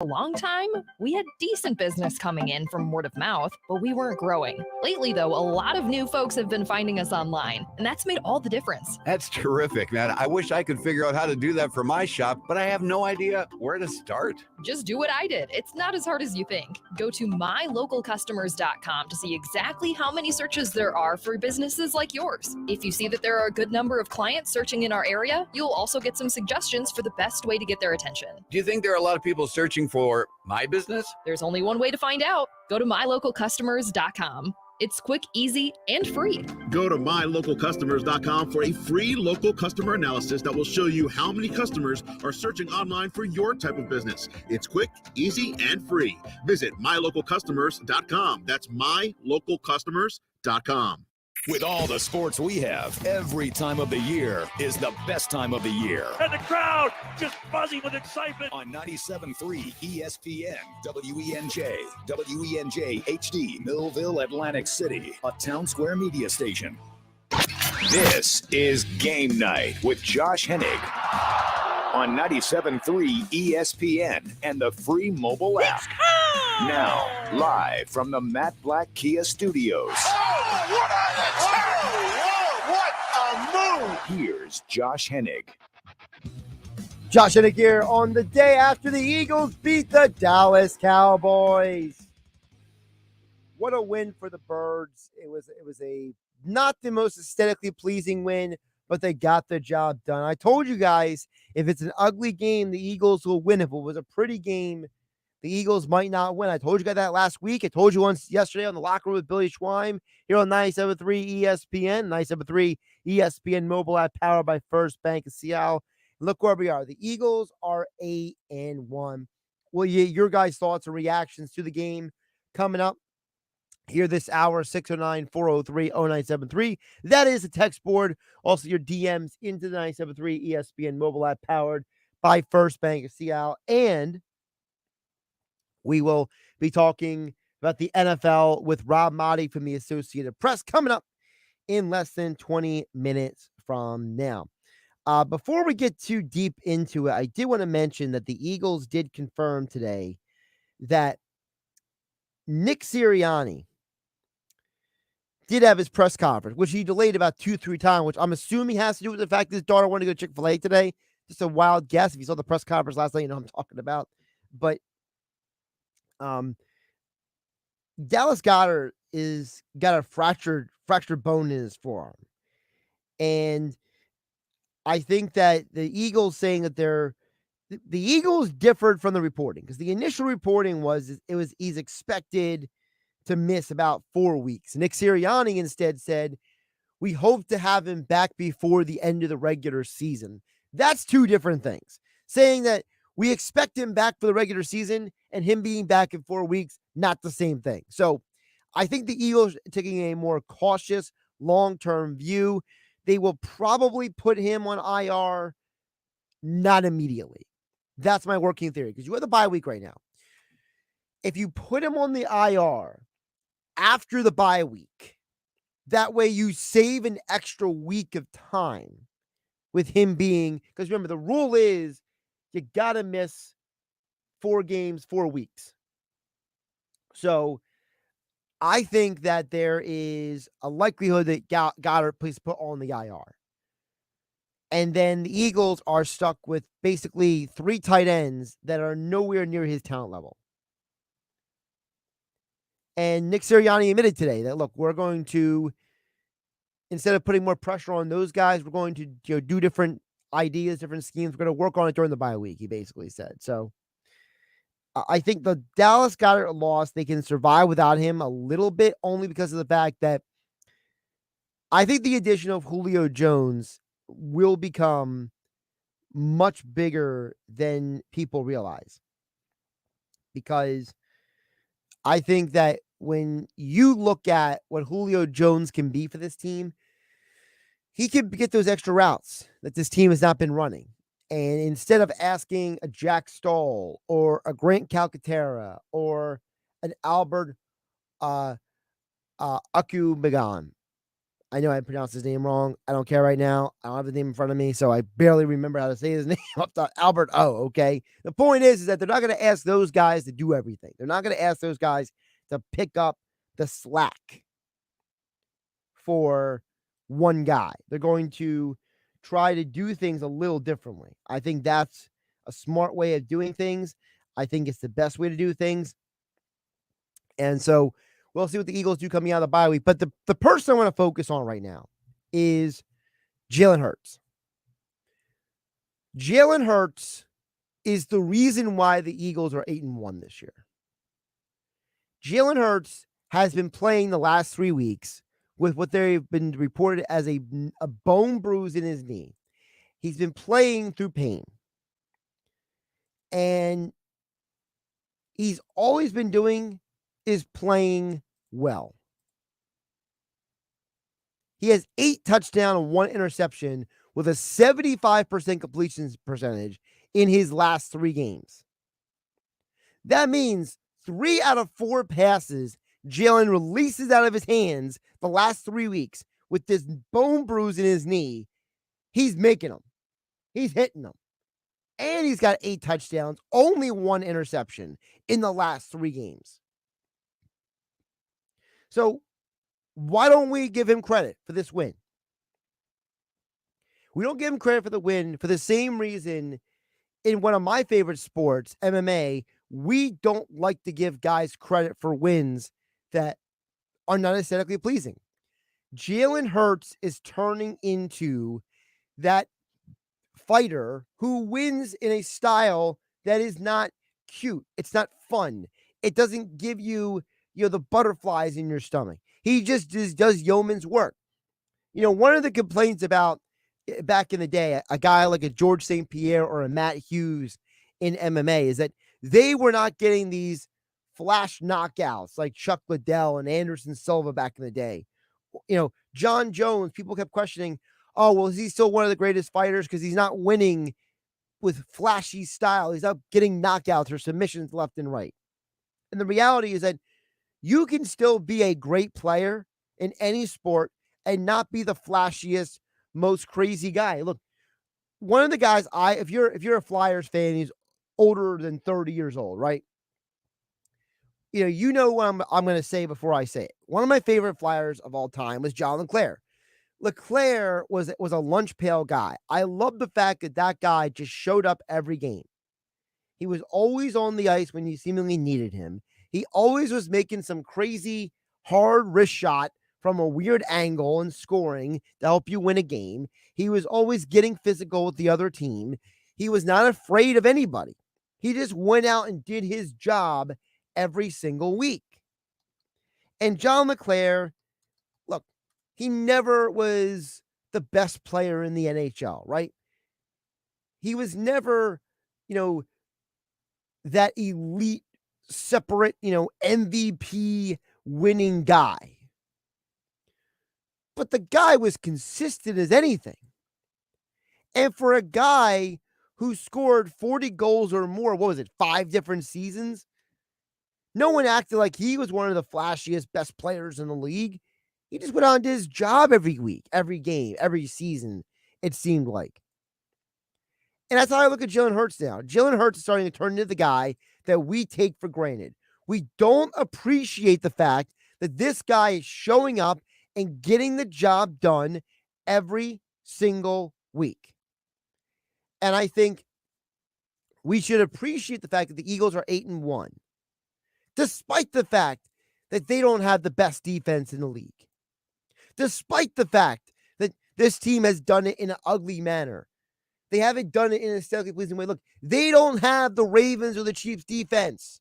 A long time, we had decent business coming in from word of mouth, but we weren't growing. Lately, though, a lot of new folks have been finding us online, and that's made all the difference. That's terrific, man. I wish I could figure out how to do that for my shop, but I have no idea where to start. Just do what I did. It's not as hard as you think. Go to mylocalcustomers.com to see exactly how many searches there are for businesses like yours. If you see that there are a good number of clients searching in our area, you'll also get some suggestions for the best way to get their attention. Do you think there are a lot of people searching for my business? There's only one way to find out. Go to mylocalcustomers.com. It's quick, easy, and free. Go to mylocalcustomers.com for a free local customer analysis that will show you how many customers are searching online for your type of business. It's quick, easy, and free. Visit mylocalcustomers.com. That's mylocalcustomers.com. With all the sports we have, every time of the year is the best time of the year. And the crowd just buzzing with excitement. On 97.3 ESPN, WENJ, WENJ HD, Millville, Atlantic City, a Town Square media station. This is Game Night with Josh Hennig on 97.3 ESPN and the free mobile app. Now, live from the Matt Black Kia Studios. What a move! Here's Josh Hennig. Josh Hennig here on the day after the Eagles beat the Dallas Cowboys. What a win for the Birds. It was a not the most aesthetically pleasing win, but they got the job done. I told you guys, if it's an ugly game, the Eagles will win. If it was a pretty game, the Eagles might not win. I told you guys that last week. I told you once yesterday on the Locker Room with Billy Schweim here on 97.3 ESPN, 97.3 ESPN mobile app powered by First Bank of Seattle. Look where we are. The Eagles are 8-1. Well, your guys' thoughts and reactions to the game coming up here this hour, 609-403-0973. That is the text board. Also, your DMs into the 97.3 ESPN mobile app powered by First Bank of Seattle. And we will be talking about the NFL with Rob Maaddi from the Associated Press coming up in less than 20 minutes from now. Before we get too deep into it, I did want to mention that the Eagles did confirm today that Nick Sirianni did have his press conference, which he delayed about 2-3 times, which I'm assuming has to do with the fact that his daughter wanted to go to Chick-fil-A today. Just a wild guess. If you saw the press conference last night, you know what I'm talking about. But Dallas Goedert is got a fractured bone in his forearm. And I think that the Eagles saying that the Eagles differed from the reporting, because the initial reporting was he's expected to miss about 4 weeks. Nick Sirianni instead said, we hope to have him back before the end of the regular season. That's two different things. Saying that we expect him back for the regular season and him being back in 4 weeks, not the same thing. So I think the Eagles are taking a more cautious, long-term view. They will probably put him on IR, not immediately. That's my working theory, because you have the bye week right now. If you put him on the IR after the bye week, that way you save an extra week of time with him being, because remember, the rule is you got to miss 4 games, 4 weeks. So I think that there is a likelihood that Goddard please put on the IR. And then the Eagles are stuck with basically 3 tight ends that are nowhere near his talent level. And Nick Sirianni admitted today that, look, we're going to, instead of putting more pressure on those guys, we're going to do different ideas, different schemes. We're going to work on it during the bye week, he basically said. So I think the Dallas Goedert loss, they can survive without him a little bit, only because of the fact that I think the addition of Julio Jones will become much bigger than people realize. Because I think that when you look at what Julio Jones can be for this team, he can get those extra routes that this team has not been running. And instead of asking a Jack Stoll or a Grant Calcaterra or an Albert Akumegan, I know I pronounced his name wrong. I don't care right now. I don't have his name in front of me, so I barely remember how to say his name. Albert O, okay? The point is that they're not going to ask those guys to do everything. They're not going to ask those guys to pick up the slack for one guy. They're going to try to do things a little differently. I think that's a smart way of doing things. I think it's the best way to do things. And so we'll see what the Eagles do coming out of the bye week. But the person I want to focus on right now is Jalen Hurts. Jalen Hurts is the reason why the Eagles are 8-1 this year. Jalen Hurts has been playing the last 3 weeks with what they've been reported as a bone bruise in his knee. He's been playing through pain. And he's always been doing is playing well. He has 8 touchdowns and 1 interception with a 75% completion percentage in his last 3 games. That means 3 out of 4 passes Jalen releases out of his hands the last 3 weeks with this bone bruise in his knee, he's making them. He's hitting them. And he's got 8 touchdowns, only 1 interception in the last 3 games. So why don't we give him credit for this win? We don't give him credit for the win for the same reason in one of my favorite sports, MMA, we don't like to give guys credit for wins that are not aesthetically pleasing. Jalen Hurts is turning into that fighter who wins in a style that is not cute. It's not fun. It doesn't give you, the butterflies in your stomach. He just does yeoman's work. One of the complaints about back in the day, a guy like a George St. Pierre or a Matt Hughes in MMA is that they were not getting these flash knockouts like Chuck Liddell and Anderson Silva back in the day. John Jones, people kept questioning, oh, well, is he still one of the greatest fighters because he's not winning with flashy style? He's not getting knockouts or submissions left and right. And the reality is that you can still be a great player in any sport and not be the flashiest, most crazy guy. Look, one of the guys if you're a Flyers fan, he's older than 30 years old, right? You know what I'm going to say before I say it. One of my favorite Flyers of all time was John LeClair. LeClair was a lunch pail guy. I love the fact that guy just showed up every game. He was always on the ice when you seemingly needed him. He always was making some crazy hard wrist shot from a weird angle and scoring to help you win a game. He was always getting physical with the other team. He was not afraid of anybody. He just went out and did his job every single week. And John LeClair, look, he never was the best player in the NHL, right? He was never, that elite, separate, MVP winning guy. But the guy was consistent as anything. And for a guy who scored 40 goals or more, 5 different seasons? No one acted like he was one of the flashiest, best players in the league. He just went out and did his job every week, every game, every season, it seemed like. And that's how I look at Jalen Hurts now. Jalen Hurts is starting to turn into the guy that we take for granted. We don't appreciate the fact that this guy is showing up and getting the job done every single week. And I think we should appreciate the fact that the Eagles are 8-1, despite the fact that they don't have the best defense in the league. Despite the fact that this team has done it in an ugly manner. They haven't done it in an aesthetically pleasing way. Look, they don't have the Ravens or the Chiefs defense.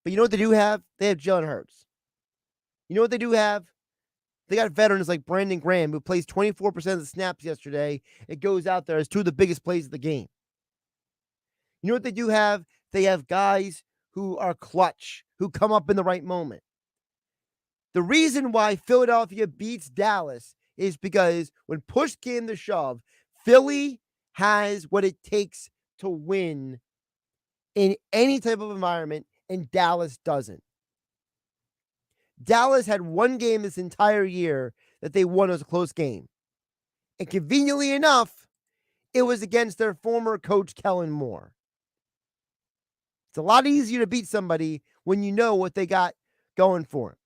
But you know what they do have? They have Jalen Hurts. You know what they do have? They got veterans like Brandon Graham, who plays 24% of the snaps yesterday. It goes out there as 2 of the biggest plays of the game. You know what they do have? They have guys who are clutch, who come up in the right moment. The reason why Philadelphia beats Dallas is because when push came to shove, Philly has what it takes to win in any type of environment, and Dallas doesn't. Dallas had one game this entire year that they won as a close game. And conveniently enough, it was against their former coach, Kellen Moore. It's a lot easier to beat somebody when you know what they got going for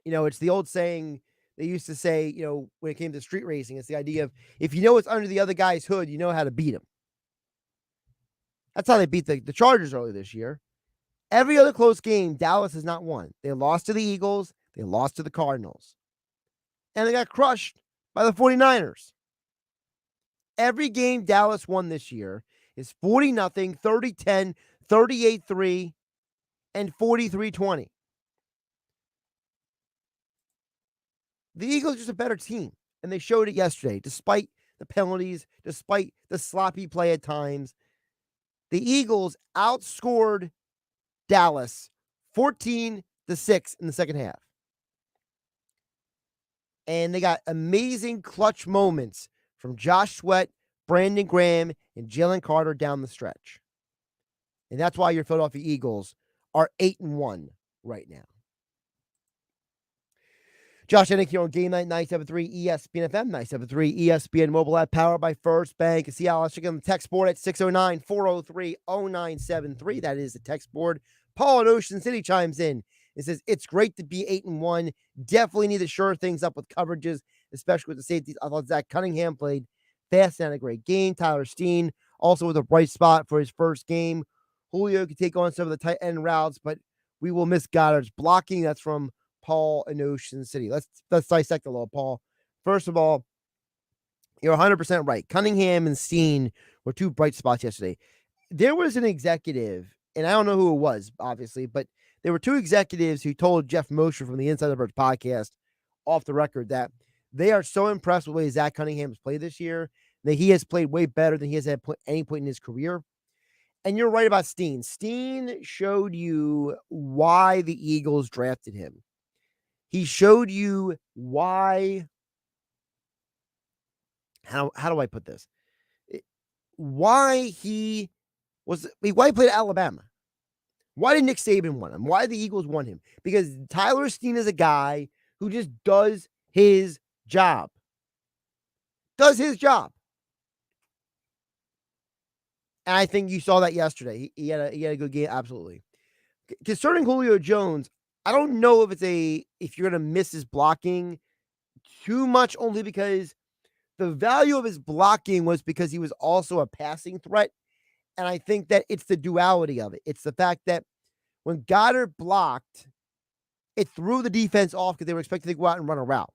them. It's the old saying they used to say, when it came to street racing, it's the idea of if you know what's under the other guy's hood, you know how to beat him. That's how they beat the Chargers earlier this year. Every other close game, Dallas has not won. They lost to the Eagles. They lost to the Cardinals. And they got crushed by the 49ers. Every game Dallas won this year is 40-0, 30-10, 38-3, and 43-20. The Eagles are just a better team, and they showed it yesterday, despite the penalties, despite the sloppy play at times. The Eagles outscored Dallas 14-6 in the second half. And they got amazing clutch moments from Josh Sweat, Brandon Graham, and Jalen Carter down the stretch. And that's why your Philadelphia Eagles are 8-1 right now. Josh Hennig here on GameNight 97.3 ESPN FM, 97.3 ESPN mobile app, powered by First Bank. See Alex check on the text board at 609-403-0973. That is the text board. Paul in Ocean City chimes in and says, it's great to be 8-1. Definitely need to shore things up with coverages, especially with the safeties. I thought Zach Cunningham played fast and had a great game. Tyler Steen also with a bright spot for his first game. Julio could take on some of the tight end routes, but we will miss Goddard's blocking. That's from Paul in Ocean City. Let's dissect a little, Paul. First of all, you're 100% right. Cunningham and Steen were two bright spots yesterday. There was an executive, and I don't know who it was, obviously, but there were two executives who told Jeff Mosher from the Inside the Birds podcast off the record that they are so impressed with the way Zach Cunningham has played this year, that he has played way better than he has had any point in his career. And you're right about Steen. Steen showed you why the Eagles drafted him. He showed you why, how do I put this? Why he played at Alabama. Why did Nick Saban want him? Why did the Eagles want him? Because Tyler Steen is a guy who just does his job. Does his job. And I think you saw that yesterday. He had a good game, absolutely. Concerning Julio Jones, I don't know if you're going to miss his blocking too much, only because the value of his blocking was because he was also a passing threat. And I think that it's the duality of it. It's the fact that when Goddard blocked, it threw the defense off because they were expecting to go out and run a route.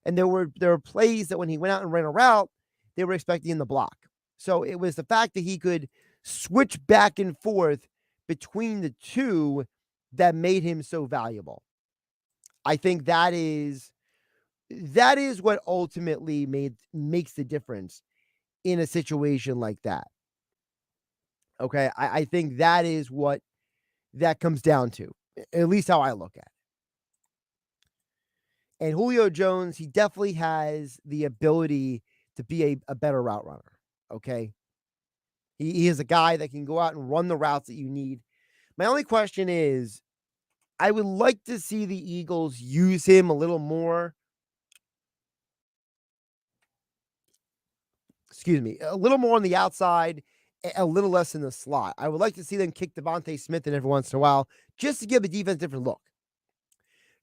And there were plays that when he went out and ran a route, they were expecting him to block. So it was the fact that he could switch back and forth between the two that made him so valuable. I think that is what ultimately makes the difference in a situation like that. Okay, I think that is what that comes down to, at least how I look at it. And Julio Jones, he definitely has the ability to be a better route runner. Okay, he is a guy that can go out and run the routes that you need. My only question is, I would like to see the Eagles use him a little more. Excuse me, a little more on the outside, a little less in the slot. I would like to see them kick Devontae Smith in every once in a while, just to give the defense a different look.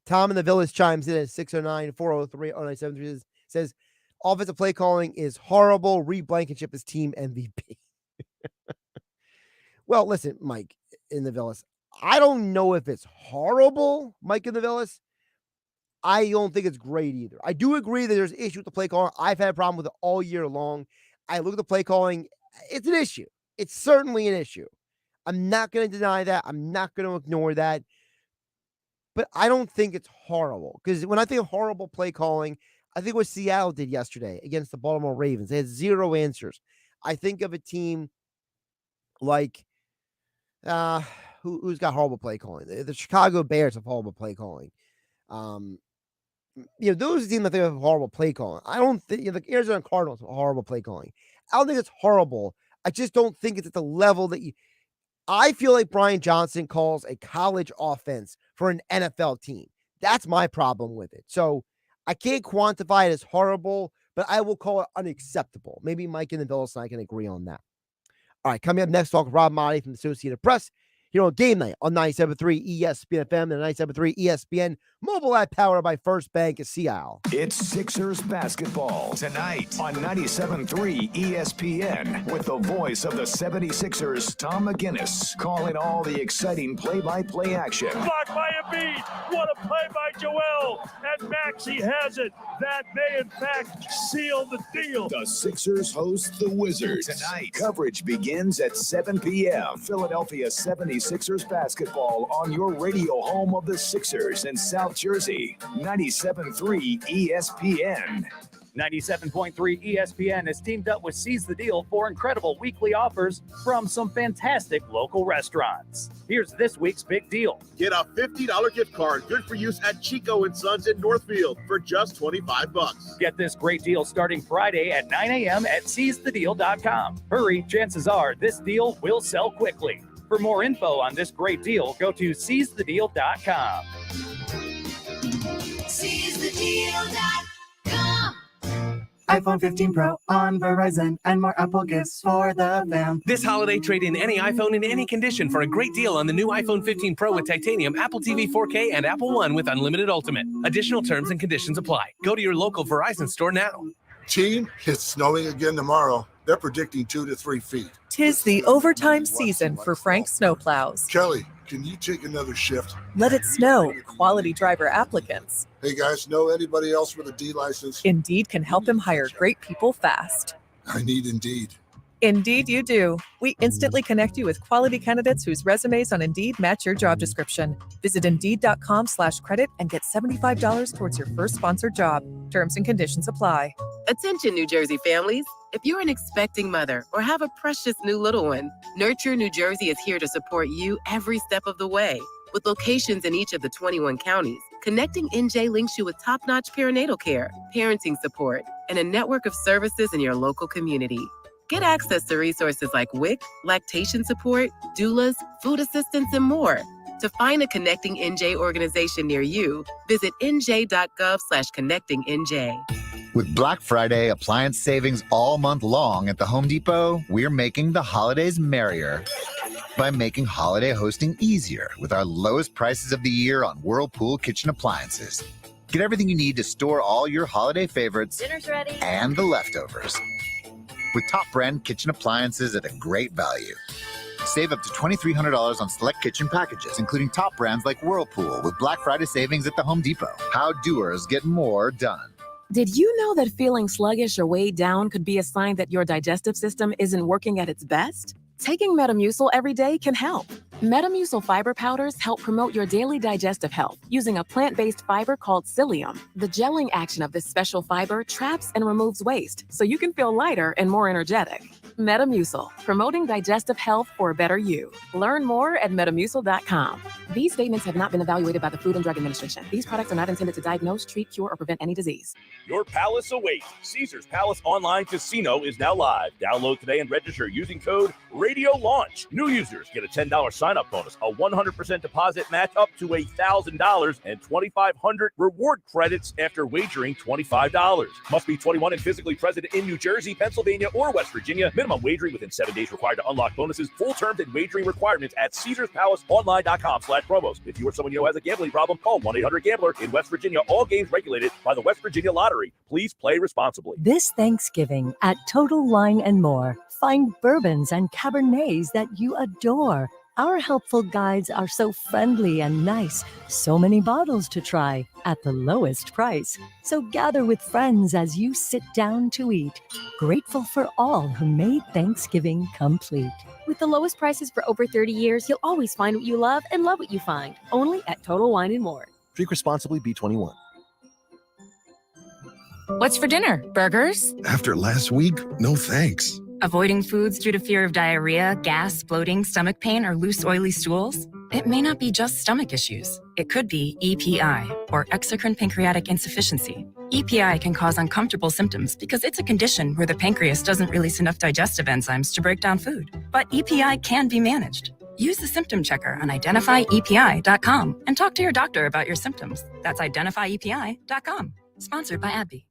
Tom in the Village chimes in at 609-403-0973, says, offensive play calling is horrible. Reed Blankenship is team MVP. Well, listen, Mike in the Villas, I don't know if it's horrible, Mike in the Villas. I don't think it's great either. I do agree that there's an issue with the play calling. I've had a problem with it all year long. I look at the play calling. It's an issue. It's certainly an issue. I'm not going to deny that. I'm not going to ignore that. But I don't think it's horrible. Because when I think of horrible play calling, I think what Seattle did yesterday against the Baltimore Ravens. They had zero answers. I think of a team like who's got horrible play calling. The Chicago Bears have horrible play calling. Those are the teams that think of horrible play calling. I don't think the Arizona Cardinals have horrible play calling. I don't think it's horrible. I just don't think it's at the level that I feel like Brian Johnson calls a college offense for an NFL team. That's my problem with it. So I can't quantify it as horrible, but I will call it unacceptable. Maybe Mike and the Villas and I can agree on that. All right, coming up next, talk Rob Maaddi from the Associated Press here on Game Night on 97.3 ESPN FM and 97.3 ESPN mobile app powered by First Bank of Seattle. It's Sixers basketball tonight on 97.3 ESPN with the voice of the 76ers, Tom McGinnis, calling all the exciting play-by-play action. Blocked by Embiid. What a play by Joel. And Maxey has it. That may, in fact, seal the deal. The Sixers host the Wizards tonight. Coverage begins at 7 p.m. Philadelphia 76ers basketball on your radio home of the Sixers in South Jersey. 97.3 ESPN. 97.3 ESPN has teamed up with Seize the Deal for incredible weekly offers from some fantastic local restaurants. Here's this week's big deal. Get a $50 gift card, good for use at Chico & Sons in Northfield for just $25. Get this great deal starting Friday at 9 a.m. at seizethedeal.com. Hurry, chances are this deal will sell quickly. For more info on this great deal, go to seizethedeal.com. seizethedeal.com. iPhone 15 Pro on Verizon and more Apple gifts for the fam. This holiday, trade in any iPhone in any condition for a great deal on the new iPhone 15 Pro with titanium, Apple TV 4K, and Apple One with unlimited Ultimate. Additional terms and conditions apply. Go to your local Verizon store now. Team, it's snowing again tomorrow. They're predicting 2 to 3 feet. 'Tis the overtime season for Frank Snowplows. Kelly, can you take another shift? Let it snow. Quality driver applicants. Hey guys, know anybody else with a D license? Indeed can help him hire great people fast. I need Indeed. Indeed you do. We instantly connect you with quality candidates whose resumes on Indeed match your job description. Visit Indeed.com/credit and get $75 towards your first sponsored job. Terms and conditions apply. Attention, New Jersey families. If you're an expecting mother or have a precious new little one, Nurture New Jersey is here to support you every step of the way. With locations in each of the 21 counties, Connecting NJ links you with top-notch perinatal care, parenting support, and a network of services in your local community. Get access to resources like WIC, lactation support, doulas, food assistance, and more. To find a Connecting NJ organization near you, visit nj.gov/connectingnj. With Black Friday appliance savings all month long at the Home Depot, we're making the holidays merrier by making holiday hosting easier with our lowest prices of the year on Whirlpool kitchen appliances. Get everything you need to store all your holiday favorites Dinner's ready. And the leftovers with top brand kitchen appliances at a great value. Save up to $2,300 on select kitchen packages, including top brands like Whirlpool with Black Friday savings at the Home Depot. How doers get more done. Did you know that feeling sluggish or weighed down could be a sign that your digestive system isn't working at its best? Taking Metamucil every day can help. Metamucil fiber powders help promote your daily digestive health using a plant-based fiber called psyllium. The gelling action of this special fiber traps and removes waste, so you can feel lighter and more energetic. Metamucil, promoting digestive health for a better you. Learn more at metamucil.com. These statements have not been evaluated by the Food and Drug Administration. These products are not intended to diagnose, treat, cure, or prevent any disease. Your palace awaits. Caesars Palace Online Casino is now live. Download today and register using code RADIOLAUNCH. New users get a $10 sign-up bonus, a 100% deposit match up to $1,000, and 2,500 reward credits after wagering $25. Must be 21 and physically present in New Jersey, Pennsylvania, or West Virginia. Minimum wagering within 7 days required to unlock bonuses. Full terms and wagering requirements at CaesarsPalaceOnline.com/promos. If you or someone you know has a gambling problem, call 1-800-GAMBLER. In West Virginia, all games regulated by the West Virginia Lottery. Please play responsibly. This Thanksgiving at Total Wine and More, find bourbons and Cabernets that you adore. Our helpful guides are so friendly and nice. So many bottles to try at the lowest price. So gather with friends as you sit down to eat. Grateful for all who made Thanksgiving complete. With the lowest prices for over 30 years, you'll always find what you love and love what you find. Only at Total Wine and More. Drink responsibly, B21. What's for dinner? Burgers? After last week, no thanks. Avoiding foods due to fear of diarrhea, gas, bloating, stomach pain, or loose, oily stools? It may not be just stomach issues. It could be EPI, or exocrine pancreatic insufficiency. EPI can cause uncomfortable symptoms because it's a condition where the pancreas doesn't release enough digestive enzymes to break down food. But EPI can be managed. Use the symptom checker on identifyepi.com and talk to your doctor about your symptoms. That's identifyepi.com. Sponsored by AbbVie.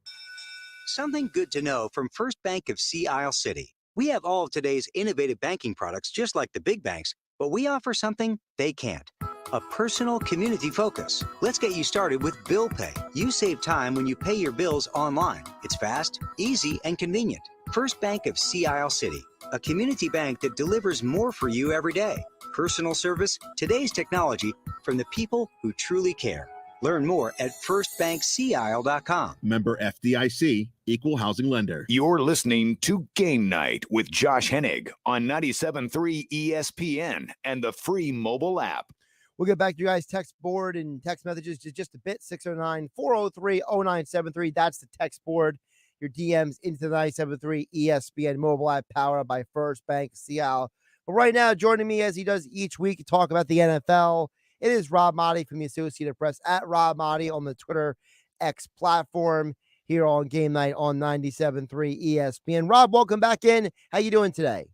Something good to know from First Bank of Sea Isle City. We have all of today's innovative banking products just like the big banks, but we offer something they can't. A personal community focus. Let's get you started with Bill Pay. You save time when you pay your bills online. It's fast, easy, and convenient. First Bank of Sea Isle City, a community bank that delivers more for you every day. Personal service, today's technology, from the people who truly care. Learn more at firstbankseaisle.com. Member FDIC, equal housing lender. You're listening to Game Night with Josh Hennig on 97.3 ESPN and the free mobile app. We'll get back to you guys' text board and text messages just a bit. 609-403-0973. That's the text board. Your DMs into the 97.3 ESPN mobile app powered by First Bank Seattle. But right now, joining me as he does each week to talk about the NFL, it is Rob Maaddi from the Associated Press, at Rob Maaddi on the Twitter X platform, here on Game Night on 97.3 ESPN. Rob, welcome back in. How you doing today?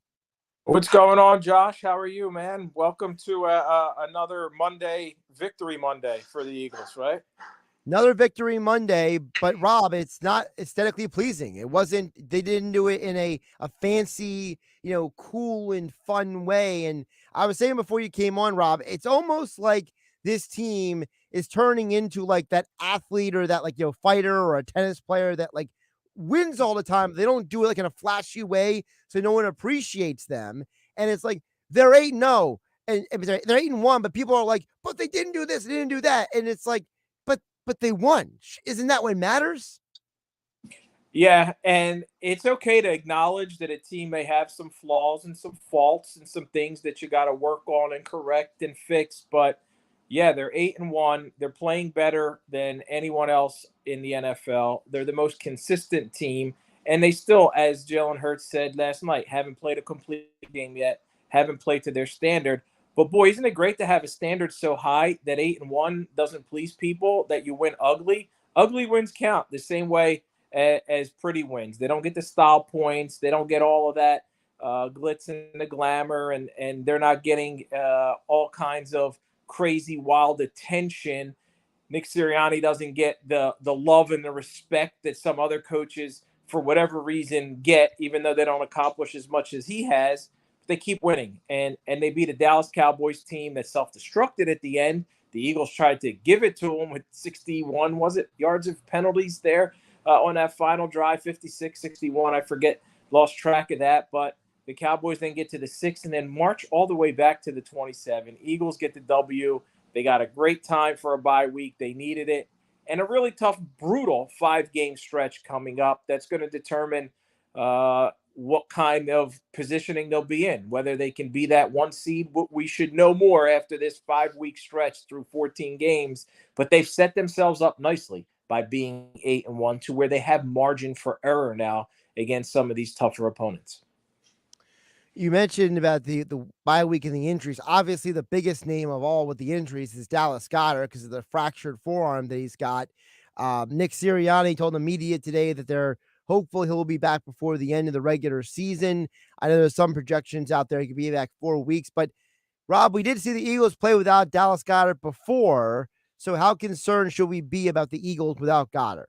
What's going on, Josh? How are you, man? Welcome to another Victory Monday for the Eagles, right? Another Victory Monday, but Rob, it's not aesthetically pleasing. They didn't do it in a fancy, cool and fun way. And I was saying before you came on, Rob, it's almost like this team is turning into like that athlete or that fighter or a tennis player that wins all the time. They don't do it like in a flashy way, so no one appreciates them. And it's like they're 8-0 and they're 8-1, but people are like, but they didn't do this, they didn't do that. And it's like, but they won. Isn't that what matters? Yeah, and it's okay to acknowledge that a team may have some flaws and some faults and some things that you got to work on and correct and fix. But yeah, they're 8-1. They're playing better than anyone else in the NFL. They're the most consistent team, and they still, as Jalen Hurts said last night, haven't played a complete game yet, haven't played to their standard. But boy, isn't it great to have a standard so high that 8-1 doesn't please people, that you win ugly? Ugly wins count the same way as pretty wins. They don't get the style points. They don't get all of that glitz and the glamour, and they're not getting all kinds of crazy, wild attention. Nick Sirianni doesn't get the love and the respect that some other coaches, for whatever reason, get, even though they don't accomplish as much as he has. They keep winning, and they beat a Dallas Cowboys team that self-destructed at the end. The Eagles tried to give it to them with 61, yards of penalties there on that final drive, 56, 61. I forget, lost track of that. But the Cowboys then get to the 6 and then march all the way back to the 27. Eagles get the W. They got a great time for a bye week. They needed it. And a really tough, brutal 5-game stretch coming up that's going to determine what kind of positioning they'll be in, whether they can be that 1 seed. We should know more after this 5-week stretch through 14 games, but they've set themselves up nicely by being 8-1 to where they have margin for error now against some of these tougher opponents. You mentioned about the bye week and the injuries. Obviously, the biggest name of all with the injuries is Dallas Goedert because of the fractured forearm that he's got. Nick Sirianni told the media today that they're hopeful he'll be back before the end of the regular season. I know there's some projections out there he could be back 4 weeks, but Rob, we did see the Eagles play without Dallas Goedert before. So how concerned should we be about the Eagles without Goedert?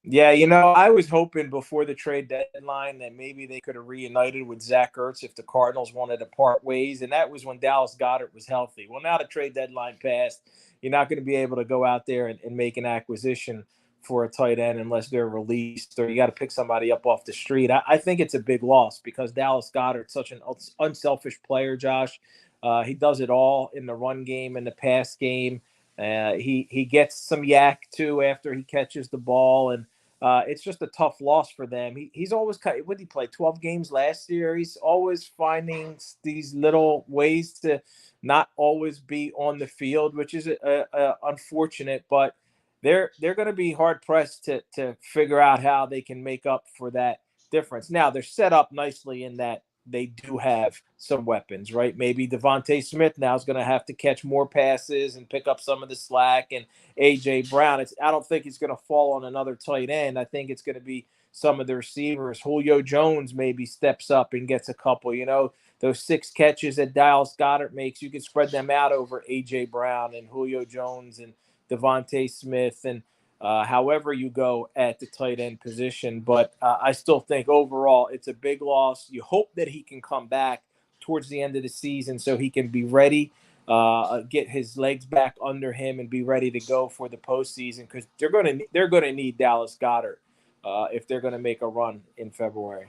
Yeah, I was hoping before the trade deadline that maybe they could have reunited with Zach Ertz if the Cardinals wanted to part ways, and that was when Dallas Goedert was healthy. Well, now the trade deadline passed. You're not going to be able to go out there and make an acquisition for a tight end unless they're released, or you got to pick somebody up off the street. I think it's a big loss because Dallas Goedert's such an unselfish player, Josh. He does it all in the run game and the pass game. He gets some yak, too, after he catches the ball, and it's just a tough loss for them. He's always – what did he play, 12 games last year? He's always finding these little ways to not always be on the field, which is unfortunate, but they're going to be hard-pressed to figure out how they can make up for that difference. Now, they're set up nicely in that they do have some weapons, right? Maybe Devontae Smith now is going to have to catch more passes and pick up some of the slack, and A.J. Brown. I don't think it's going to fall on another tight end. I think it's going to be some of the receivers. Julio Jones maybe steps up and gets a couple. those 6 catches that Dallas Goedert makes, you can spread them out over A.J. Brown and Julio Jones and Devontae Smith and however you go at the tight end position. But I still think overall it's a big loss. You hope that he can come back towards the end of the season so he can be ready, get his legs back under him and be ready to go for the postseason, because they're going to need Dallas Goedert if they're going to make a run in February.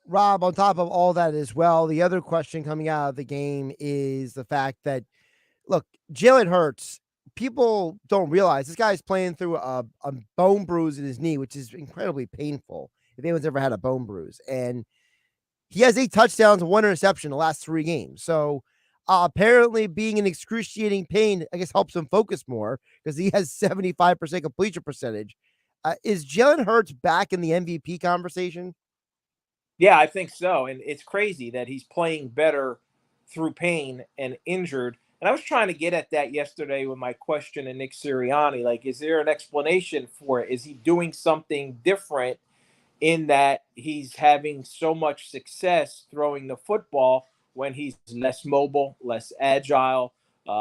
Rob, on top of all that as well, the other question coming out of the game is the fact that, look, Jalen Hurts, people don't realize this guy's playing through a bone bruise in his knee, which is incredibly painful if anyone's ever had a bone bruise. And he has 8 touchdowns and 1 interception in the last 3 games. So apparently being in excruciating pain, I guess, helps him focus more because he has 75% completion percentage. Is Jalen Hurts back in the MVP conversation? Yeah, I think so. And it's crazy that he's playing better through pain and injured. And I was trying to get at that yesterday with my question to Nick Sirianni. Like, is there an explanation for it? Is he doing something different in that he's having so much success throwing the football when he's less mobile, less agile?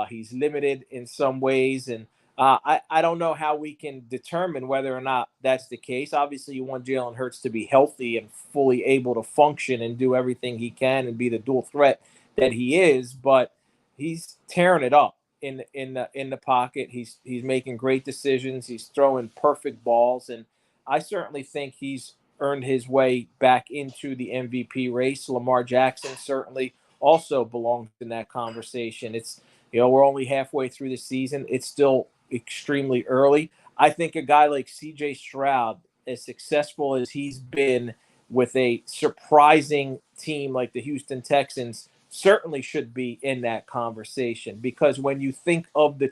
He's limited in some ways. And I don't know how we can determine whether or not that's the case. Obviously, you want Jalen Hurts to be healthy and fully able to function and do everything he can and be the dual threat that he is. But he's tearing it up in the pocket. He's making great decisions. He's throwing perfect balls, and I certainly think he's earned his way back into the MVP race. Lamar Jackson certainly also belongs in that conversation. It's, we're only halfway through the season. It's still extremely early. I think a guy like CJ Stroud, as successful as he's been with a surprising team like the Houston Texans, certainly should be in that conversation, because when you think of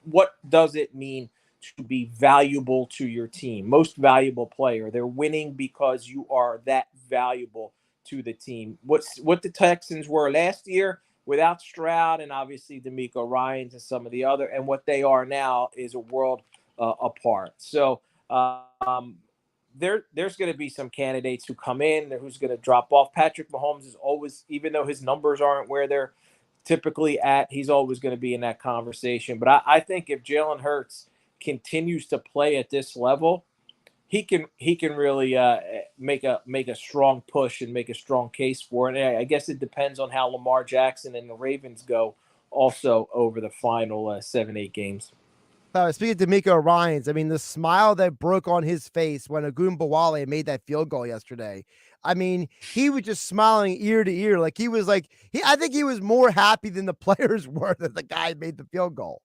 what does it mean to be valuable to your team, most valuable player, they're winning because you are that valuable to the team. What the Texans were last year without Stroud and obviously D'Amico Ryans and some of the other, and what they are now is a world apart. So there's going to be some candidates who come in, who's going to drop off. Patrick Mahomes is always, even though his numbers aren't where they're typically at, he's always going to be in that conversation. But I think if Jalen Hurts continues to play at this level, he can really make a strong push and make a strong case for it. And I guess it depends on how Lamar Jackson and the Ravens go also over the final 7-8 games. Speaking of D'Amico Ryans, I mean, the smile that broke on his face when Ogunbowale made that field goal yesterday. I mean, he was just smiling ear to ear. Like I think he was more happy than the players were that the guy made the field goal.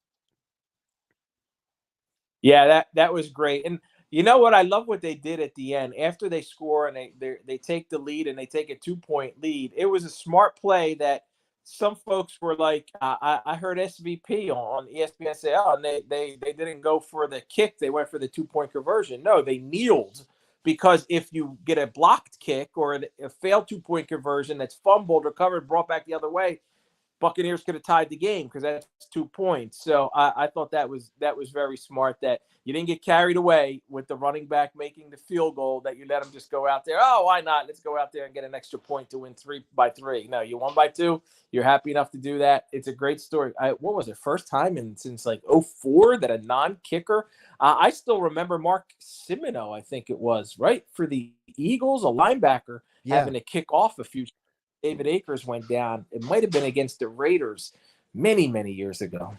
Yeah, that was great. And you know what? I love what they did at the end after they score and they take the lead and they take a 2-point lead. It was a smart play that some folks were like, I heard SVP on ESPN say, oh, and they didn't go for the kick. They went for the 2-point conversion. No, they kneeled, because if you get a blocked kick or a failed 2-point conversion that's fumbled, recovered, brought back the other way, Buccaneers could have tied the game because that's 2 points. So I thought that was very smart that you didn't get carried away with the running back making the field goal, that you let him just go out there. Oh, why not? Let's go out there and get an extra point to win 3-3. No, you won by 2. You're happy enough to do that. It's a great story. What was it? First time since like 2004 that a non-kicker. I still remember Mark Simino, I think it was, right, for the Eagles, a linebacker, having to kick off a few. David Akers went down. It might have been against the Raiders many, many years ago.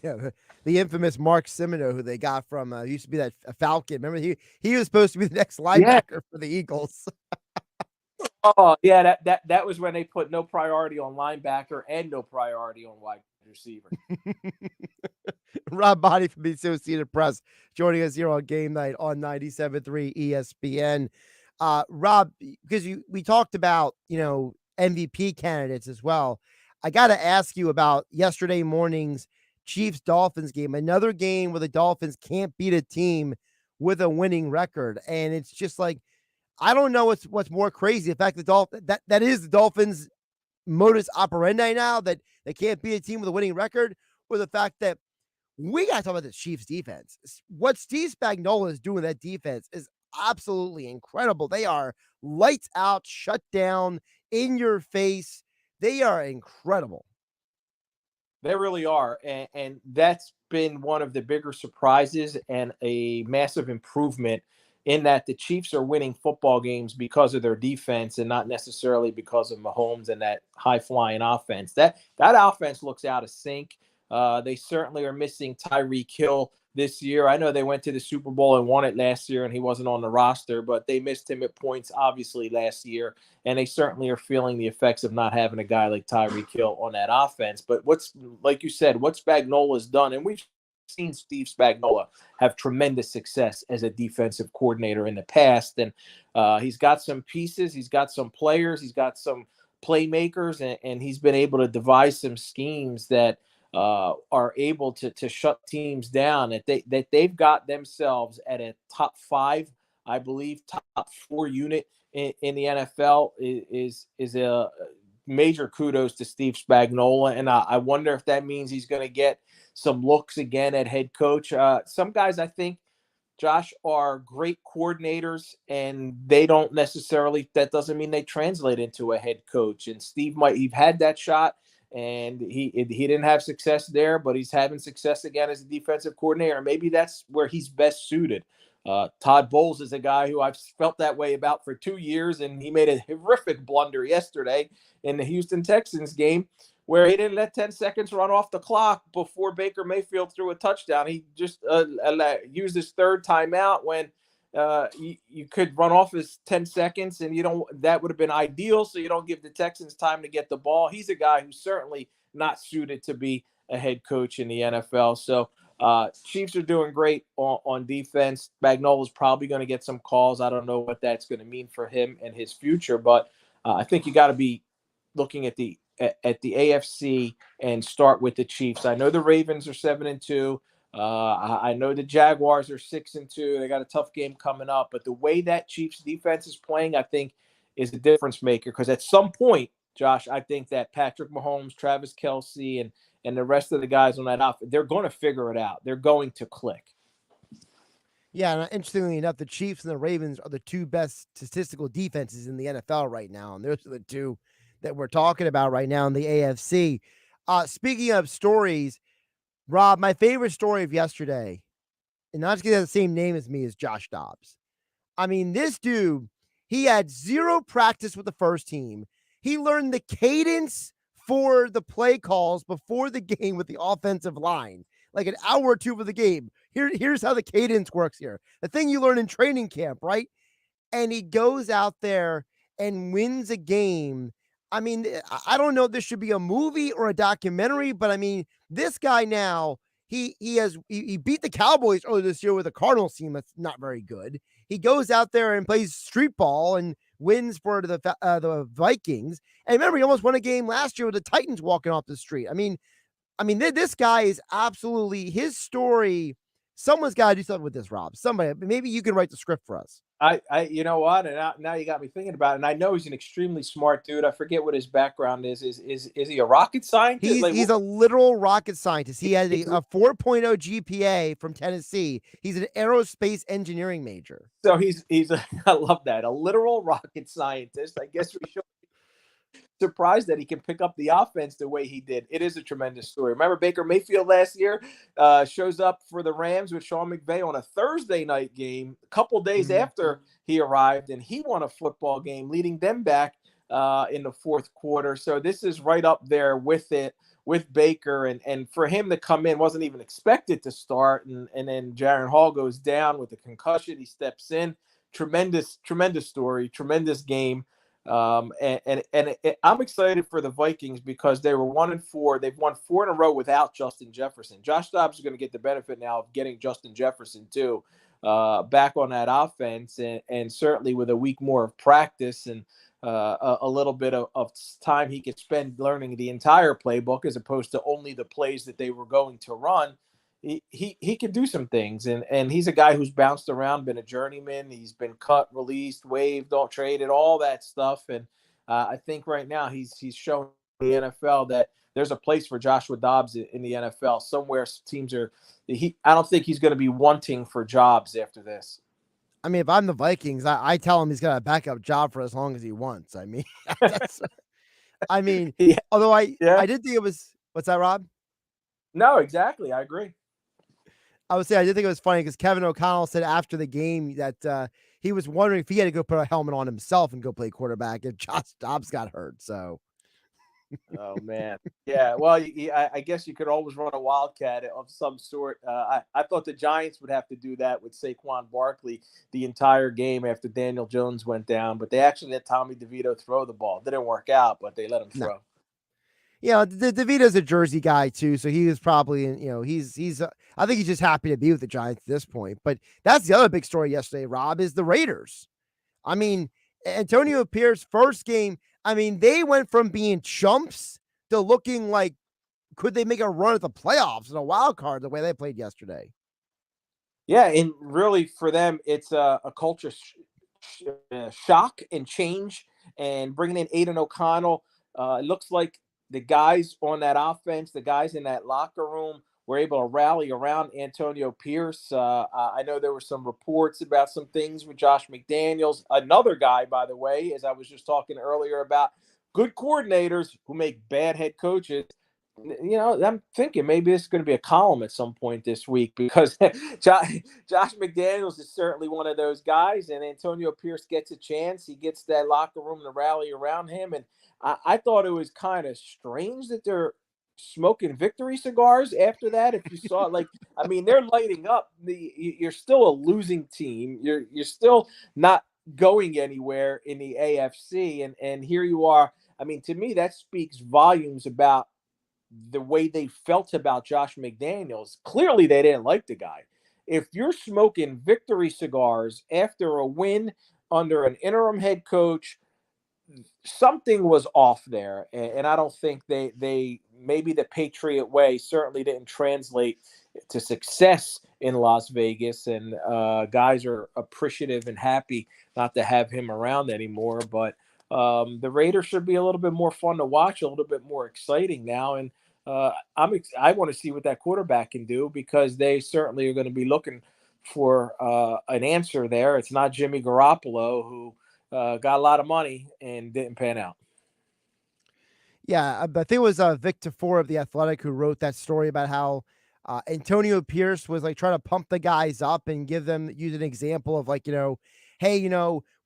Yeah, the infamous Mark Simino, who they got from used to be that Falcon. Remember, he was supposed to be the next linebacker for the Eagles. Oh yeah, that was when they put no priority on linebacker and no priority on wide receiver. Rob Maaddi from the Associated Press joining us here on Game Night on 97.3 ESPN. Rob, because we talked about, MVP candidates as well. I got to ask you about yesterday morning's Chiefs-Dolphins game, another game where the Dolphins can't beat a team with a winning record. And it's just like, I don't know what's more crazy. The fact that is the Dolphins' modus operandi now, that they can't beat a team with a winning record, or the fact that we got to talk about the Chiefs defense. What Steve Spagnuolo is doing with that defense is absolutely incredible. They are lights out, shut down, in your face. They are incredible. They really are. And that's been one of the bigger surprises and a massive improvement in that the Chiefs are winning football games because of their defense and not necessarily because of Mahomes and that high flying offense. That offense looks out of sync. They certainly are missing Tyreek Hill this year. I know they went to the Super Bowl and won it last year and he wasn't on the roster, but they missed him at points obviously last year. And they certainly are feeling the effects of not having a guy like Tyreek Hill on that offense. But what's, like you said, what Spagnuolo's done, and we've seen Steve Spagnuolo have tremendous success as a defensive coordinator in the past. And he's got some pieces, he's got some players, he's got some playmakers, and he's been able to devise some schemes that are able to shut teams down. That they've got themselves at a top 5, I believe, top 4 unit in the NFL is a major kudos to Steve Spagnuolo. And I wonder if that means he's going to get some looks again at head coach. Some guys, I think, Josh, are great coordinators, and they don't necessarily, that doesn't mean they translate into a head coach. And Steve he've had that shot, and he didn't have success there, but he's having success again as a defensive coordinator. Maybe that's where he's best suited. Todd Bowles is a guy who I've felt that way about for 2 years, and he made a horrific blunder yesterday in the Houston Texans game where he didn't let 10 seconds run off the clock before Baker Mayfield threw a touchdown. He just used his third timeout when you could run off his 10 seconds, and that would have been ideal, so you don't give the Texans time to get the ball. He's a guy who's certainly not suited to be a head coach in the NFL. So Chiefs are doing great on defense. Spagnuolo's probably going to get some calls. I don't know what that's going to mean for him and his future, but I think you got to be looking at the AFC and start with the Chiefs. I know the Ravens are 7-2. I know the Jaguars are 6-2. They got a tough game coming up, but the way that Chiefs defense is playing, I think, is a difference maker. Because at some point, Josh, I think that Patrick Mahomes, Travis Kelce, and the rest of the guys on that offense, they're going to figure it out. They're going to click. Yeah, and interestingly enough, the Chiefs and the Ravens are the 2 best statistical defenses in the NFL right now, and those are the 2 that we're talking about right now in the AFC. Speaking of stories, Rob, my favorite story of yesterday, and not just because he has the same name as me, is Josh Dobbs. I mean, this dude, he had 0 practice with the first team. He learned the cadence for the play calls before the game with the offensive line, like an hour or 2 of the game. Here's how the cadence works here. The thing you learn in training camp, right? And he goes out there and wins a game. I mean, I don't know if this should be a movie or a documentary, but I mean, this guy now, he beat the Cowboys earlier this year with a Cardinals team that's not very good. He goes out there and plays street ball and wins for the Vikings. And remember, he almost won a game last year with the Titans walking off the street. I mean, this guy is absolutely, his story. Someone's got to do something with this, Rob. Somebody, maybe you can write the script for us. You know what? And now you got me thinking about it. And I know he's an extremely smart dude. I forget what his background is. Is he a rocket scientist? He's a literal rocket scientist. He has a 4.0 GPA from Tennessee. He's an aerospace engineering major. So he's I love that. A literal rocket scientist. I guess we should be surprised that he can pick up the offense the way he did. It is a tremendous story. Remember Baker Mayfield last year shows up for the Rams with Sean McVay on a Thursday night game a couple days after he arrived, and he won a football game, leading them back in the fourth quarter. So this is right up there with Baker, and for him to come in, wasn't even expected to start, and then Jaron Hall goes down with a concussion. He steps in. Tremendous story, tremendous game. I'm excited for the Vikings because they were 1-4. They've won 4 in a row without Justin Jefferson. Josh Dobbs is going to get the benefit now of getting Justin Jefferson too back on that offense, and certainly with a week more of practice and a little bit of time he could spend learning the entire playbook as opposed to only the plays that they were going to run. He can do some things, and he's a guy who's bounced around, been a journeyman. He's been cut, released, waived, traded, all that stuff. And I think right now he's showing the NFL that there's a place for Joshua Dobbs in the NFL. Somewhere teams are. I don't think he's going to be wanting for jobs after this. I mean, if I'm the Vikings, I tell him he's got a backup job for as long as he wants. I mean, that's, I mean, Yeah. although Yeah. I did think it was, what's that, Rob? No, exactly. I agree. I would say I did think it was funny because Kevin O'Connell said after the game that he was wondering if he had to go put a helmet on himself and go play quarterback if Josh Dobbs got hurt. So, Oh man, yeah. Well, I guess you could always run a wildcat of some sort. I thought the Giants would have to do that with Saquon Barkley the entire game after Daniel Jones went down, but they actually let Tommy DeVito throw the ball. Didn't work out, but they let him no. throw. Yeah, DeVito's a Jersey guy too, so he was probably, he's. I think he's just happy to be with the Giants at this point. But that's the other big story yesterday, Rob, is the Raiders. I mean, Antonio Pierce first game. I mean, they went from being chumps to looking like could they make a run at the playoffs in a wild card the way they played yesterday. Yeah, and really for them, it's a culture shock and change, and bringing in Aiden O'Connell. It looks like the guys on that offense, the guys in that locker room, were able to rally around Antonio Pierce. I know there were some reports about some things with Josh McDaniels, another guy, by the way, as I was just talking earlier about good coordinators who make bad head coaches. I'm thinking maybe it's going to be a column at some point this week because Josh McDaniels is certainly one of those guys, and Antonio Pierce gets a chance. He gets that locker room to rally around him, and I thought it was kind of strange that they're smoking victory cigars after that. If you saw it, I mean, they're lighting up. You're still a losing team. You're still not going anywhere in the AFC, and here you are. I mean, to me, that speaks volumes about the way they felt about Josh McDaniels. Clearly, they didn't like the guy. If you're smoking victory cigars after a win under an interim head coach, something was off there. And I don't think they maybe the Patriot way certainly didn't translate to success in Las Vegas. And guys are appreciative and happy not to have him around anymore. But the Raiders should be a little bit more fun to watch, a little bit more exciting now. And I want to see what that quarterback can do because they certainly are going to be looking for an answer there. It's not Jimmy Garoppolo, who got a lot of money and didn't pan out. Yeah, I think it was Victor Four of The Athletic who wrote that story about how Antonio Pierce was like trying to pump the guys up and use an example of hey,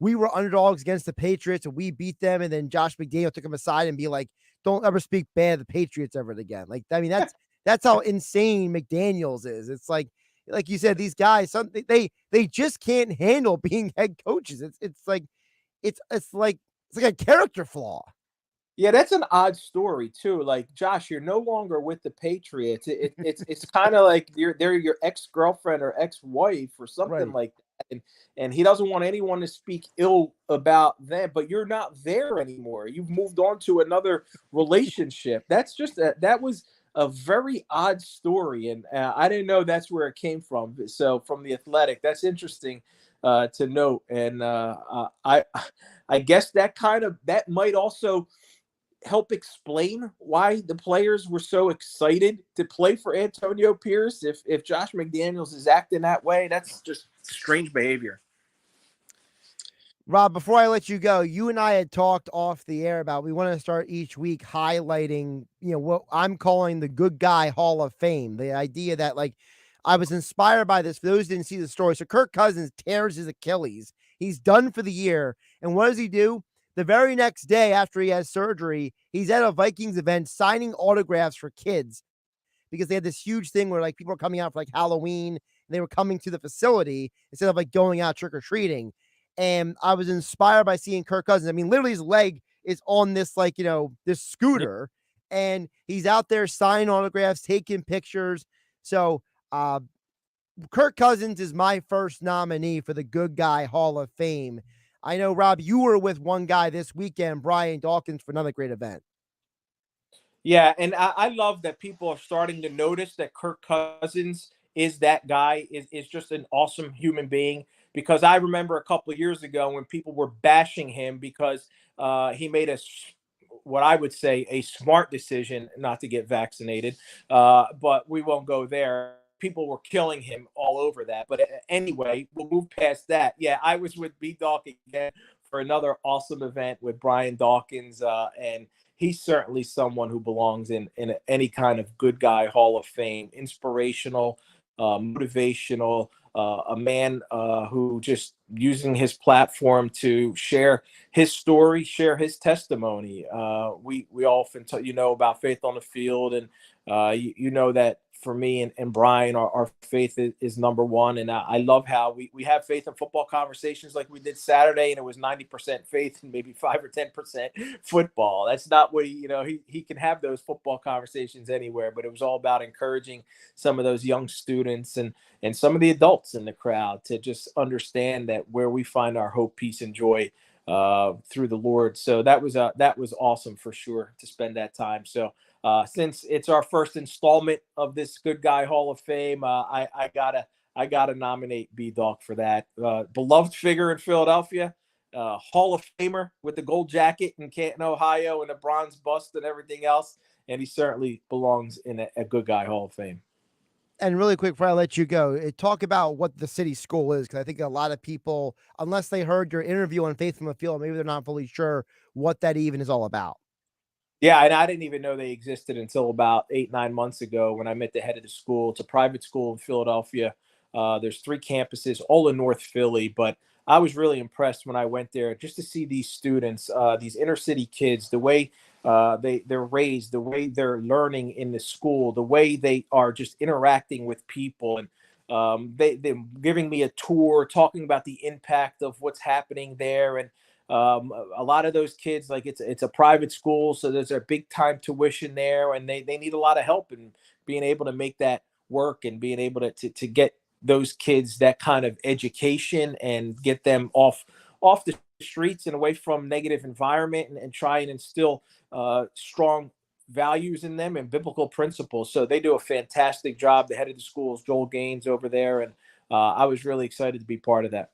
we were underdogs against the Patriots and we beat them. And then Josh McDaniel took him aside and be like, don't ever speak bad of the Patriots ever again. I mean, that's how insane McDaniels is. It's like you said, these guys, they just can't handle being head coaches. It's like a character flaw. Yeah, that's an odd story too. Like, Josh, you're no longer with the Patriots. It's kind of like they're your ex-girlfriend or ex-wife or something like that. And he doesn't want anyone to speak ill about them, but you're not there anymore. You've moved on to another relationship. That's just that was a very odd story, and I didn't know that's where it came from. So from The Athletic, that's interesting to note. And I guess that might also help explain why the players were so excited to play for Antonio Pierce. If Josh McDaniels is acting that way, that's just strange behavior. Rob, before I let you go, you and I had talked off the air about we want to start each week highlighting, what I'm calling the good guy Hall of Fame. The idea that I was inspired by this. For those who didn't see the story, so Kirk Cousins tears his Achilles. He's done for the year. And what does he do? The very next day after he has surgery, he's at a Vikings event signing autographs for kids because they had this huge thing where people are coming out for Halloween and they were coming to the facility instead of going out trick-or-treating. And I was inspired by seeing Kirk Cousins. I mean, literally his leg is on this this scooter and he's out there signing autographs, taking pictures. So Kirk Cousins is my first nominee for the Good Guy Hall of Fame. I know, Rob, you were with one guy this weekend, Brian Dawkins, for another great event. Yeah, and I love that people are starting to notice that Kirk Cousins is that guy, is just an awesome human being. Because I remember a couple of years ago when people were bashing him because he made what I would say a smart decision not to get vaccinated. But we won't go there. people were killing him all over that. But anyway, we'll move past that. Yeah, I was with B Dawk again for another awesome event with Brian Dawkins, and he's certainly someone who belongs in any kind of good guy Hall of Fame. Inspirational, motivational, a man who just using his platform to share his story, share his testimony. We often about faith on the field, and you know that for me and Brian, our faith is number one. And I love how we have faith in football conversations like we did Saturday, and it was 90% faith and maybe 5 or 10% football. That's not what he can have those football conversations anywhere, but it was all about encouraging some of those young students and some of the adults in the crowd to just understand that where we find our hope, peace, and joy through the Lord. So that was awesome for sure to spend that time. So since it's our first installment of this Good Guy Hall of Fame, I gotta nominate B Dawk for that. Beloved figure in Philadelphia, Hall of Famer with the gold jacket in Canton, Ohio, and a bronze bust and everything else, and he certainly belongs in a Good Guy Hall of Fame. And really quick before I let you go, talk about what the city school is, because I think a lot of people, unless they heard your interview on Faith from the Field, maybe they're not fully sure what that even is all about. Yeah, and I didn't even know they existed until about 8-9 months ago when I met the head of the school. It's a private school in Philadelphia. There's 3 campuses, all in North Philly, but I was really impressed when I went there just to see these students, these inner city kids, the way they're raised, the way they're learning in the school, the way they are just interacting with people. And they're giving me a tour, talking about the impact of what's happening there. And a lot of those kids, like it's a private school, so there's a big time tuition there, and they need a lot of help in being able to make that work and being able to get those kids that kind of education and get them off the streets and away from negative environment, and try and instill strong values in them and biblical principles. So they do a fantastic job. The head of the school is Joel Gaines over there, and I was really excited to be part of that.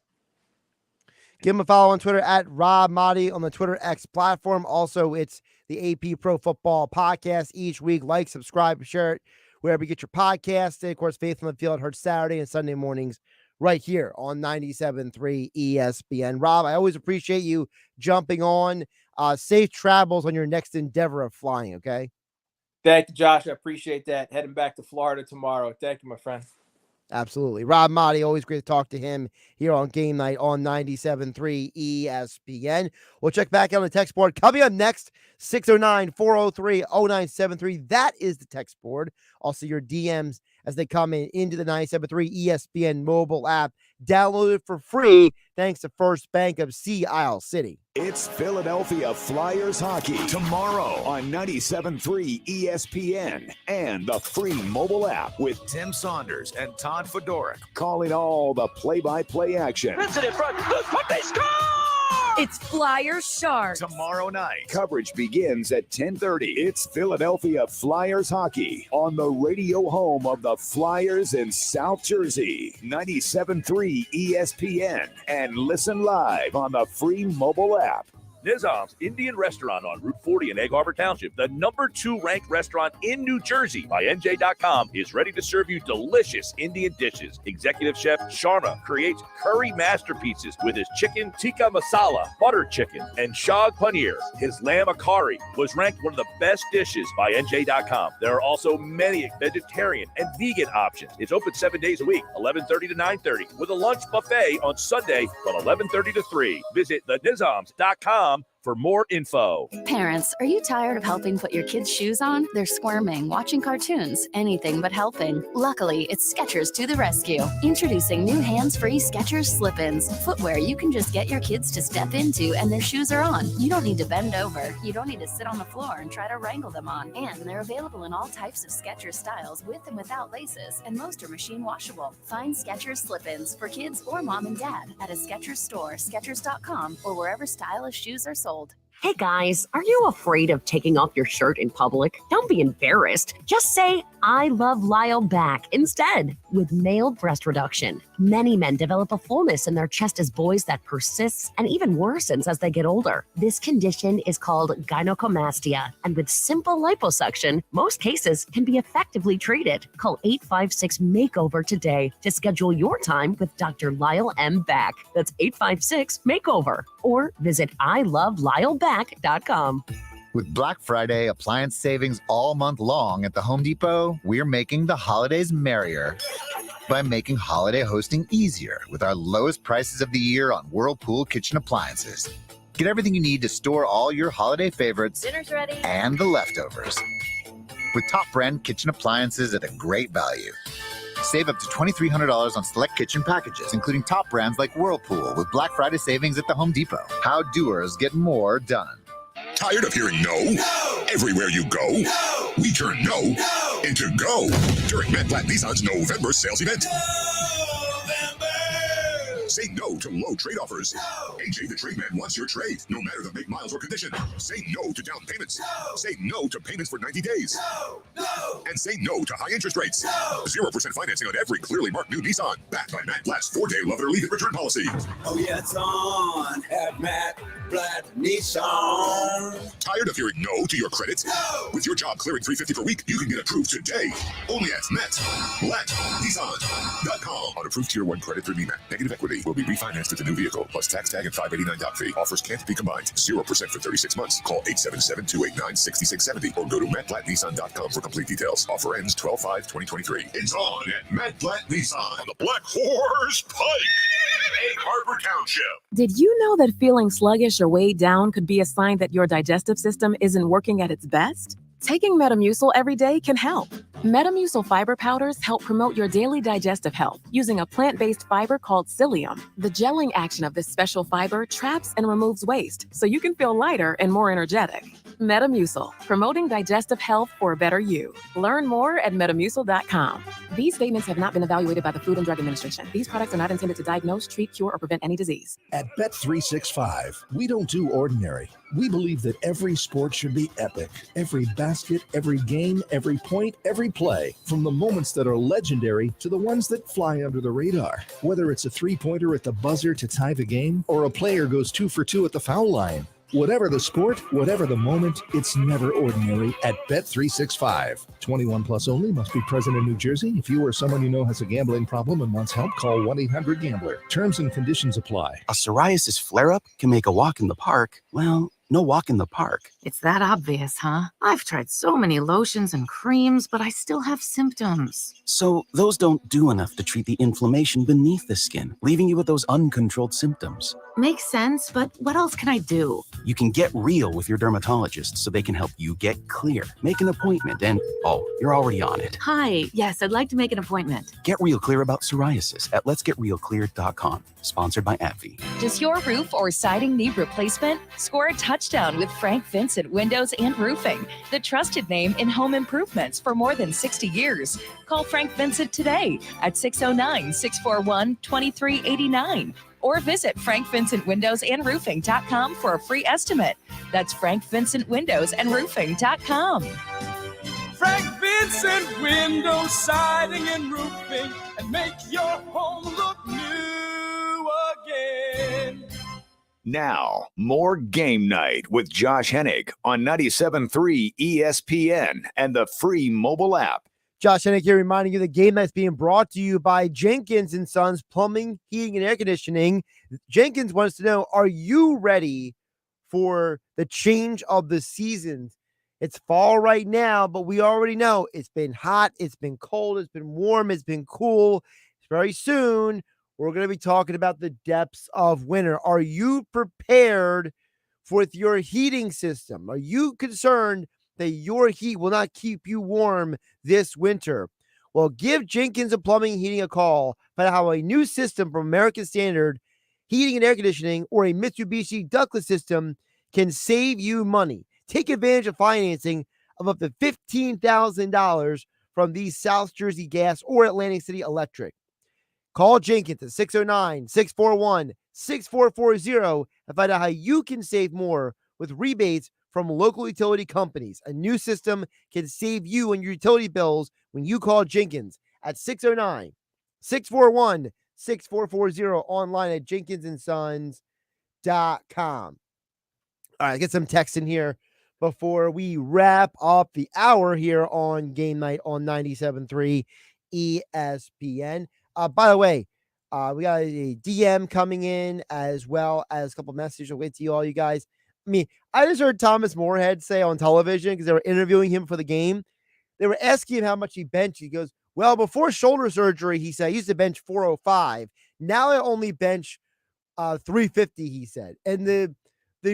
Give him a follow on Twitter at Rob Maaddi on the Twitter X platform. Also, it's the AP Pro Football Podcast each week. Like, subscribe, share it wherever you get your podcast. And of course, Faith on the Field heard Saturday and Sunday mornings right here on 97.3 ESPN. Rob, I always appreciate you jumping on. Safe travels on your next endeavor of flying, okay? Thank you, Josh. I appreciate that. Heading back to Florida tomorrow. Thank you, my friend. Absolutely. Rob Maaddi, always great to talk to him here on Game Night on 97.3 ESPN. We'll check back on the text board. Coming up next, 609-403-0973. That is the text board. Also, your DMs as they come into the 97.3 ESPN mobile app. Download it for free thanks to First Bank of Sea Isle City. It's Philadelphia Flyers hockey tomorrow on 97.3 ESPN and the free mobile app with Tim Saunders and Todd Fedoruk calling all the play-by-play action. Vincent in front. They score! It's Flyers Sharks. Tomorrow night, coverage begins at 10:30. It's Philadelphia Flyers hockey on the radio home of the Flyers in South Jersey, 97.3 ESPN, and listen live on the free mobile app. Nizam's Indian Restaurant on Route 40 in Egg Harbor Township, the #2 ranked restaurant in New Jersey by NJ.com, is ready to serve you delicious Indian dishes. Executive Chef Sharma creates curry masterpieces with his chicken tikka masala, butter chicken, and shag paneer. His lamb akari was ranked one of the best dishes by NJ.com. There are also many vegetarian and vegan options. It's open 7 days a week, 11:30 to 9:30, with a lunch buffet on Sunday from 11:30 to 3. Visit thenizams.com for more info. Parents, are you tired of helping put your kids' shoes on? They're squirming, watching cartoons, anything but helping. Luckily, it's Skechers to the rescue. Introducing new hands-free Skechers slip-ins. Footwear you can just get your kids to step into and their shoes are on. You don't need to bend over. You don't need to sit on the floor and try to wrangle them on. And they're available in all types of Skechers styles with and without laces, and most are machine washable. Find Skechers slip-ins for kids or mom and dad at a Skechers store, Skechers.com, or wherever stylish shoes are sold. Hey guys, are you afraid of taking off your shirt in public? Don't be embarrassed. Just say, I Love Lyle back instead with male breast reduction. Many men develop a fullness in their chest as boys that persists and even worsens as they get older. This condition is called gynecomastia, and with simple liposuction, most cases can be effectively treated. Call 856-MAKEOVER today to schedule your time with Dr. Lyle M. Back. That's 856-MAKEOVER. Or visit ilovelyle.back.com. With Black Friday appliance savings all month long at the Home Depot, we're making the holidays merrier by making holiday hosting easier with our lowest prices of the year on Whirlpool kitchen appliances. Get everything you need to store all your holiday favorites Dinner's ready. and the leftovers with top brand kitchen appliances at a great value. Save up to $2,300 on select kitchen packages, including top brands like Whirlpool with Black Friday savings at the Home Depot. How doers get more done. Tired of hearing no? Everywhere you go, we turn no into go during Matt Blatt Nissan's November sales event. Say no to low trade offers. AJ the Trade Man wants your trade, no matter the make, miles, or condition. Say no to down payments. Say no to payments for 90 days. And say no to high interest rates. 0% financing on every clearly marked new Nissan. Backed by Matt Blatt's 4-day love it or leave it return policy. Oh yeah, it's on at Matt Blatt Nissan. Tired of hearing no to your credit? With your job clearing $350 per week, you can get approved today. Only at MattBlattNissan.com. On approved Tier 1 credit through NEMAT. Negative equity will be refinanced with the new vehicle, plus tax tag and $589 doc fee. Offers can't be combined. 0% for 36 months. Call 877-289-6670 or go to MattBlattNissan.com for complete details. Offer ends 12/5/2023. It's on at Matt Blatt Nissan on the Black Horse Pike, Egg Harbor Township. Did you know that feeling sluggish or weighed down could be a sign that your digestive system isn't working at its best? Taking Metamucil every day can help. Metamucil fiber powders help promote your daily digestive health using a plant-based fiber called psyllium. The gelling action of this special fiber traps and removes waste, so you can feel lighter and more energetic. Metamucil, promoting digestive health for a better you. Learn more at metamucil.com. These statements have not been evaluated by the Food and Drug Administration. These products are not intended to diagnose, treat, cure, or prevent any disease. At Bet365, we don't do ordinary. We believe that every sport should be epic. Every basket, every game, every point, every play. From the moments that are legendary to the ones that fly under the radar. Whether it's a three-pointer at the buzzer to tie the game, or a player goes 2 for 2 at the foul line. Whatever the sport, whatever the moment, it's never ordinary at Bet365. 21 plus only, must be present in New Jersey. If you or someone you know has a gambling problem and wants help, call 1-800-GAMBLER. Terms and conditions apply. A psoriasis flare-up can make a walk in the park, well, no walk in the park. It's that obvious, huh? I've tried so many lotions and creams, but I still have symptoms. So those don't do enough to treat the inflammation beneath the skin, leaving you with those uncontrolled symptoms. Makes sense, but what else can I do? You can get real with your dermatologist so they can help you get clear. Make an appointment and, oh, you're already on it. Hi, yes, I'd like to make an appointment. Get real clear about psoriasis at letsgetrealclear.com. Sponsored by AbbVie. Does your roof or siding need replacement? Score a touchdown with Frank Vincent Windows and Roofing, the trusted name in home improvements for more than 60 years. Call Frank Vincent today at 609-641-2389 or visit frankvincentwindowsandroofing.com for a free estimate. That's frankvincentwindowsandroofing.com. Frank Vincent Windows, Siding, and Roofing, and make your home look new again. Now, more Game Night with Josh Hennig on 97.3 ESPN and the free mobile app. Josh Hennig here reminding you that Game Night's being brought to you by Jenkins & Sons Plumbing, Heating, and Air Conditioning. Jenkins wants to know, are you ready for the change of the seasons? It's fall right now, but we already know it's been hot, it's been cold, it's been warm, it's been cool. Very soon, we're going to be talking about the depths of winter. Are you prepared with your heating system? Are you concerned that your heat will not keep you warm this winter? Well, give Jenkins & Plumbing and Heating a call. Find out how a new system from American Standard Heating and Air Conditioning or a Mitsubishi ductless system can save you money. Take advantage of financing of up to $15,000 from the South Jersey Gas or Atlantic City Electric. Call Jenkins at 609-641-6440 and find out how you can save more with rebates from local utility companies. A new system can save you on your utility bills when you call Jenkins at 609-641-6440 online at jenkinsandsons.com. All right, get some text in here before we wrap up the hour here on Game Night on 97.3 ESPN. By the way, we got a DM coming in as well as a couple messages. I'll wait to you all, you guys. I mean, I just heard Thomas Moorhead say on television because they were interviewing him for the game. They were asking him how much he benched. He goes, well, before shoulder surgery, he said, I used to bench 405. Now I only bench 350, he said. And the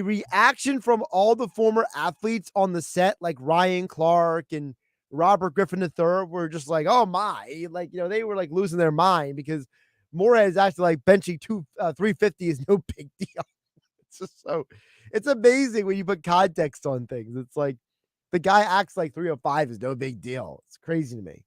reaction from all the former athletes on the set, like Ryan Clark and Robert Griffin III, were just like, oh my, like, you know, they were like losing their mind because Moorhead is actually like benching 350 is no big deal. It's just it's amazing when you put context on things. It's like the guy acts like 305 is no big deal. It's crazy to me.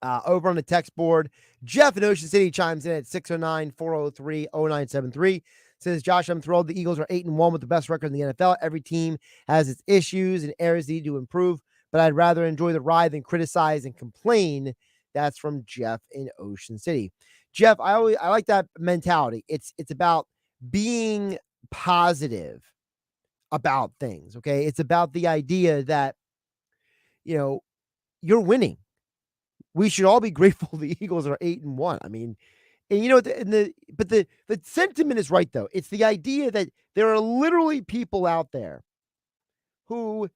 Over on the text board, Jeff in Ocean City chimes in at 609-403-0973. Says, Josh, I'm thrilled the Eagles are 8-1 with the best record in the NFL. Every team has its issues and areas they need to improve, but I'd rather enjoy the ride than criticize and complain. That's from Jeff in Ocean City. Jeff, I like that mentality. It's about being positive about things, okay? It's about the idea that, you know, you're winning. We should all be grateful the Eagles are 8-1. I mean, and you know, the sentiment is right, though. It's the idea that there are literally people out there who,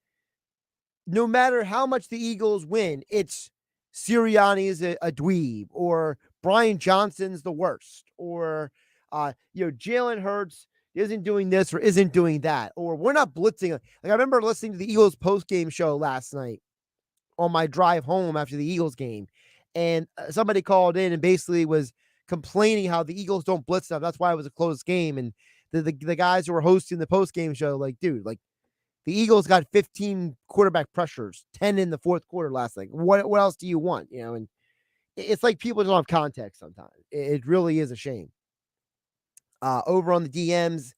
no matter how much the Eagles win, it's Sirianni is a dweeb, or Brian Johnson's the worst, or Jalen Hurts isn't doing this or isn't doing that, or we're not blitzing. Like, I remember listening to the Eagles post-game show last night on my drive home after the Eagles game, and somebody called in and basically was complaining how the Eagles don't blitz enough. That's why it was a close game. And the guys who were hosting the post-game show, like, dude, like, the Eagles got 15 quarterback pressures, 10 in the fourth quarter last night. What else do you want? You know, and it's like people don't have context sometimes. It really is a shame. Over on the DMs,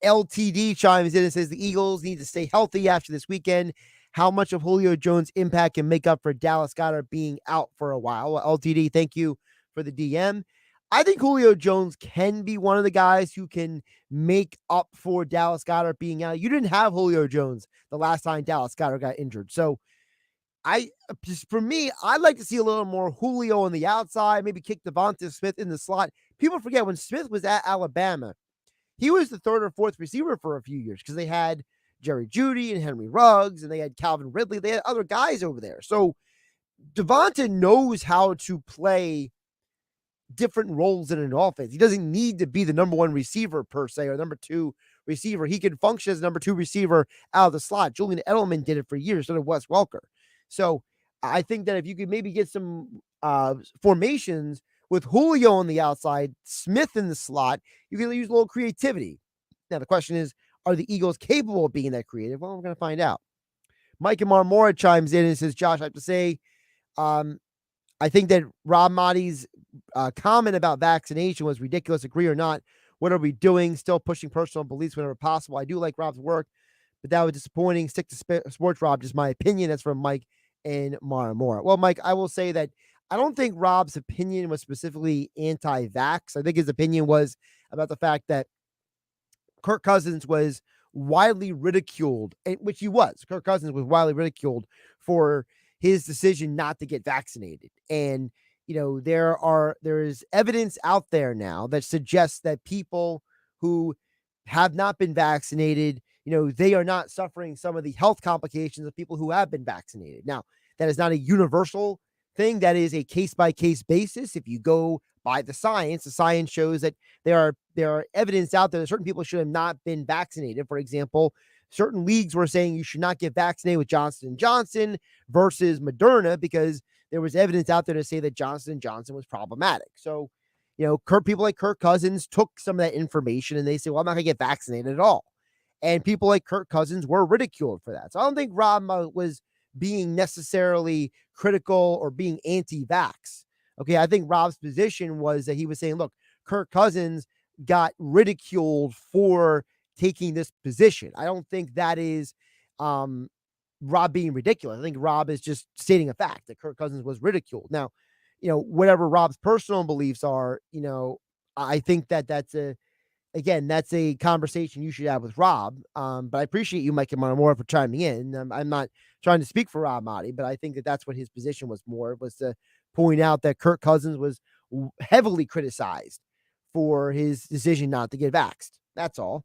LTD chimes in and says the Eagles need to stay healthy after this weekend. How much of Julio Jones' impact can make up for Dallas Goedert being out for a while? Well, LTD, thank you for the DM. I think Julio Jones can be one of the guys who can make up for Dallas Goedert being out. You didn't have Julio Jones the last time Dallas Goedert got injured. So for me, I'd like to see a little more Julio on the outside, maybe kick Devonta Smith in the slot. People forget when Smith was at Alabama, he was the third or fourth receiver for a few years because they had Jerry Jeudy and Henry Ruggs, and they had Calvin Ridley. They had other guys over there. So Devonta knows how to play different roles in an offense. He doesn't need to be the number one receiver per se, or number two receiver. He can function as number two receiver out of the slot. Julian Edelman did it for years, so did Wes Welker. So I think that if you could maybe get some formations with Julio on the outside, Smith in the slot, you can use a little creativity. Now the question is, are the Eagles capable of being that creative? Well, we're going to find out. Mike and Marmora chimes in and says, Josh, I have to say, I think that Rob Maaddi's comment about vaccination was ridiculous. Agree or not, what are we doing? Still pushing personal beliefs whenever possible. I do like Rob's work, but that was disappointing. Stick to sports, Rob. Just my opinion. That's from Mike and Marmora. Well, Mike, I will say that I don't think Rob's opinion was specifically anti-vax. I think his opinion was about the fact that Kirk Cousins was widely ridiculed, which he was. Kirk Cousins was widely ridiculed for his decision not to get vaccinated. And, you know, there is evidence out there now that suggests that people who have not been vaccinated, you know, they are not suffering some of the health complications of people who have been vaccinated. Now, that is not a universal thing. That is a case-by-case basis. If you go by the science shows that there are evidence out there that certain people should have not been vaccinated. For example, certain leagues were saying you should not get vaccinated with Johnson & Johnson versus Moderna because there was evidence out there to say that Johnson & Johnson was problematic. So, you know, people like Kirk Cousins took some of that information and they say, well, I'm not going to get vaccinated at all. And people like Kirk Cousins were ridiculed for that. So I don't think Rob was being necessarily critical or being anti-vax. Okay, I think Rob's position was that he was saying, look, Kirk Cousins got ridiculed for taking this position. I don't think that is Rob being ridiculous. I think Rob is just stating a fact that Kirk Cousins was ridiculed. Now, whatever Rob's personal beliefs are, I think that's a conversation you should have with Rob. But I appreciate you, Mike and Moore, for chiming in. I'm not trying to speak for Rob Maaddi, but I think that's what his position was to point out that Kirk Cousins was heavily criticized for his decision not to get vaxxed. That's all.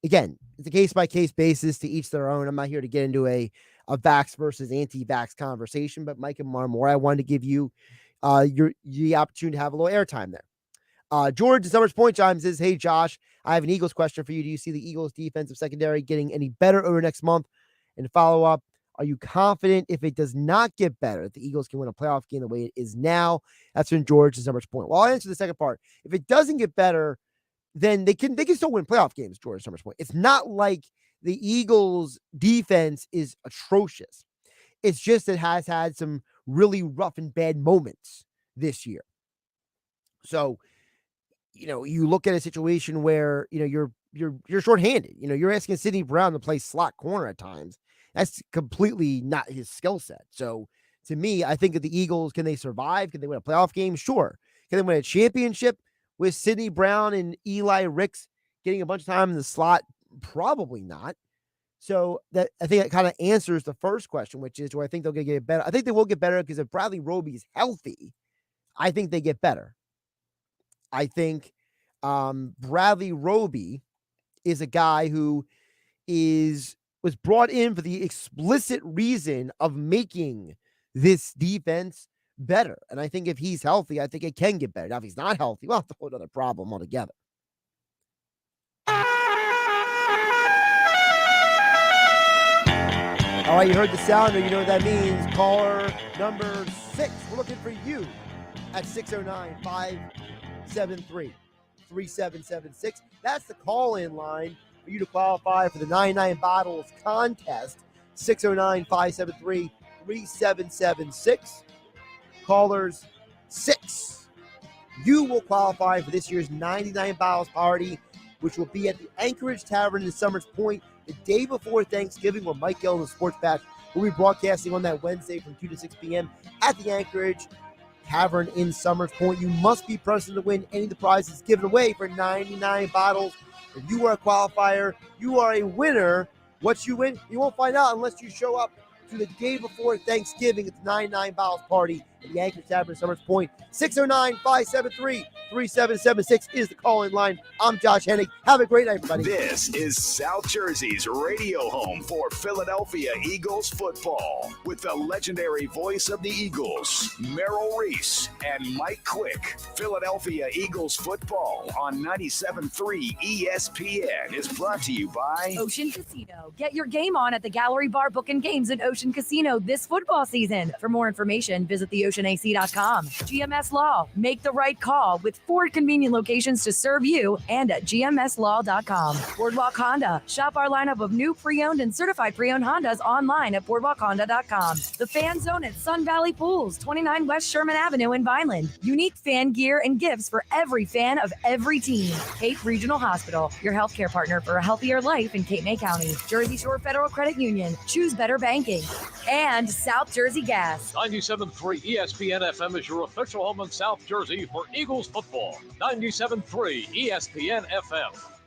Again, it's a case-by-case basis, to each their own. I'm not here to get into a vax versus anti-vax conversation, but Mike and Moore, I wanted to give you the opportunity to have a little airtime there. George at Summers Point chimes says, "Hey, Josh, I have an Eagles question for you. Do you see the Eagles' defensive secondary getting any better over next month? And follow up, are you confident if it does not get better, that the Eagles can win a playoff game the way it is now?" That's from George at Summers Point. Well, I'll answer the second part. If it doesn't get better, then they can still win playoff games, George at Summers Point. It's not like the Eagles' defense is atrocious. It's just it has had some really rough and bad moments this year. So, you look at a situation where, you're shorthanded. You're asking Sidney Brown to play slot corner at times. That's completely not his skill set. So, to me, I think that the Eagles, can they survive? Can they win a playoff game? Sure. Can they win a championship with Sidney Brown and Eli Ricks getting a bunch of time in the slot? Probably not. So that, I think that kind of answers the first question, which is, do I think they'll get better? I think they will get better, because if Bradley Roby is healthy, I think they get better. I think Bradley Roby is a guy who was brought in for the explicit reason of making this defense better. And I think if he's healthy, I think it can get better. Now, if he's not healthy, well, that's a whole other problem altogether. All right, you heard the sounder. You know what that means. Caller number 6. We're looking for you at 609-573-3776. That's the call-in line for you to qualify for the 99 Bottles contest. 609-573-3776. Callers 6. You will qualify for this year's 99 Bottles party, which will be at the Anchorage Tavern in Summers Point the day before Thanksgiving, where Mike Gill and the Sports Bash will be broadcasting on that Wednesday from 2 to 6 p.m. at the Anchorage Tavern in Summers Point. You must be present to win any of the prizes given away for 99 Bottles. If you are a qualifier, you are a winner. What you win, you won't find out unless you show up to the day before Thanksgiving at the 99 Bottles party at the Anchorage Tavern in Summers Point. 609-573-3776 is the call-in line. I'm Josh Hennig. Have a great night, everybody. This is South Jersey's radio home for Philadelphia Eagles football, with the legendary voice of the Eagles, Merrill Reese and Mike Quick. Philadelphia Eagles football on 97.3 ESPN is brought to you by Ocean Casino. Get your game on at the Gallery Bar Booking Games in Ocean Casino this football season. For more information, visit theoceanac.com. GMS Law. Make the right call with 4 convenient locations to serve you and at gmslaw.com. Boardwalk Honda. Shop our lineup of new pre-owned and certified pre-owned Hondas online at boardwalkhonda.com. The Fan Zone at Sun Valley Pools, 29 West Sherman Avenue in Vineland. Unique fan gear and gifts for every fan of every team. Cape Regional Hospital, your healthcare partner for a healthier life in Cape May County. Jersey Shore Federal Credit Union. Choose better banking. And South Jersey Gas. 97.3 ESPN FM is your official home in South Jersey for Eagles football. 97.3 ESPN FM.